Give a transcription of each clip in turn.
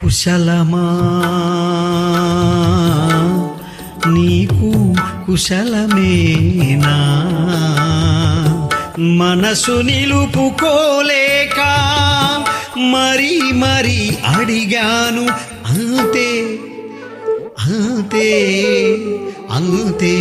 కుశలమా నీకు కుశలమేనా మనసు నిలుపుకోలేక మరీ మరీ అడిగాను అంతే అంతే అంతే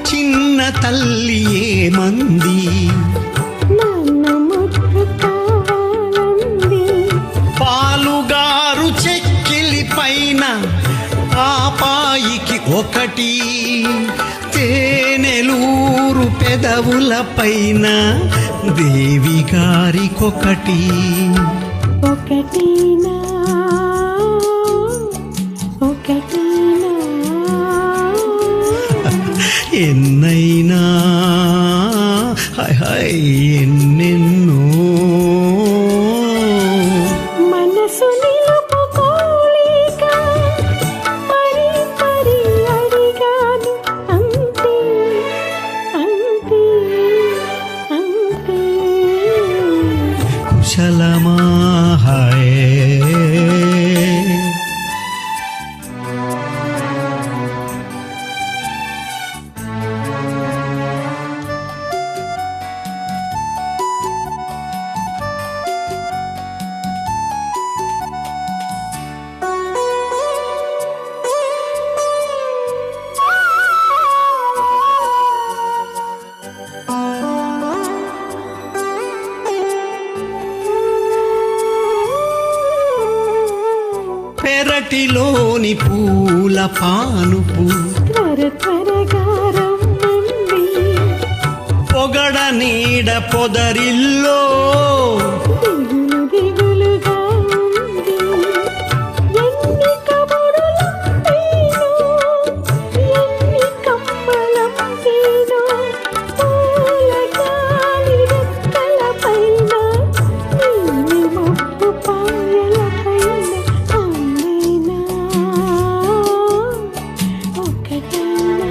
చిన్న తల్లి ఏమంది పాలుగారు చెక్కిలి పైన ఆపాయికి ఒకటి తేనెలూరు పెదవుల పైన దేవి గారికొకటి ఒకటినా ఒకటినా ఎన్నైనా హాయ్ హాయ్ ఎన్నెన్నో మనసు నిలుపుకోలేక మరి మరి అడిగాను అంతే అంతే అంతే కుశలమా హాయ్ పెరటిలోని పూల పానుపు త్వర త్వరగా రమ్మంది పొగడ నీడ పొదరిల్లో దిగులు దిగులుగా ఉంది ఎన్ని కబురులంటేనో ఎన్ని కమ్మలంటేనో పూల గాలి రెక్కల పైన నీలి మబ్బు పాయల పైన అందేనా ఒకటైనా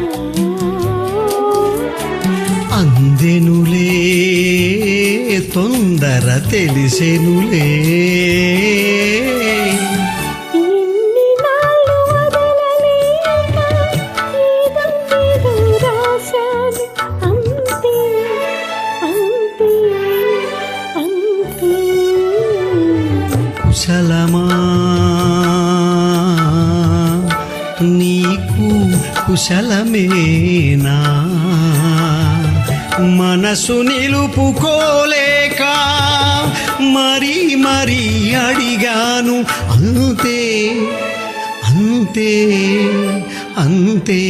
అందెనులే తొందర తెలిసెనులే ఎన్ని నాళ్ళు వదలలేక ఏదో రాశాను అంతే అంతే అంతే కుశలమా నీకు కుశలమేనా మనసు నిలుపుకోలేక మరీ మరీ అడిగాను అంతే అంతే అంతే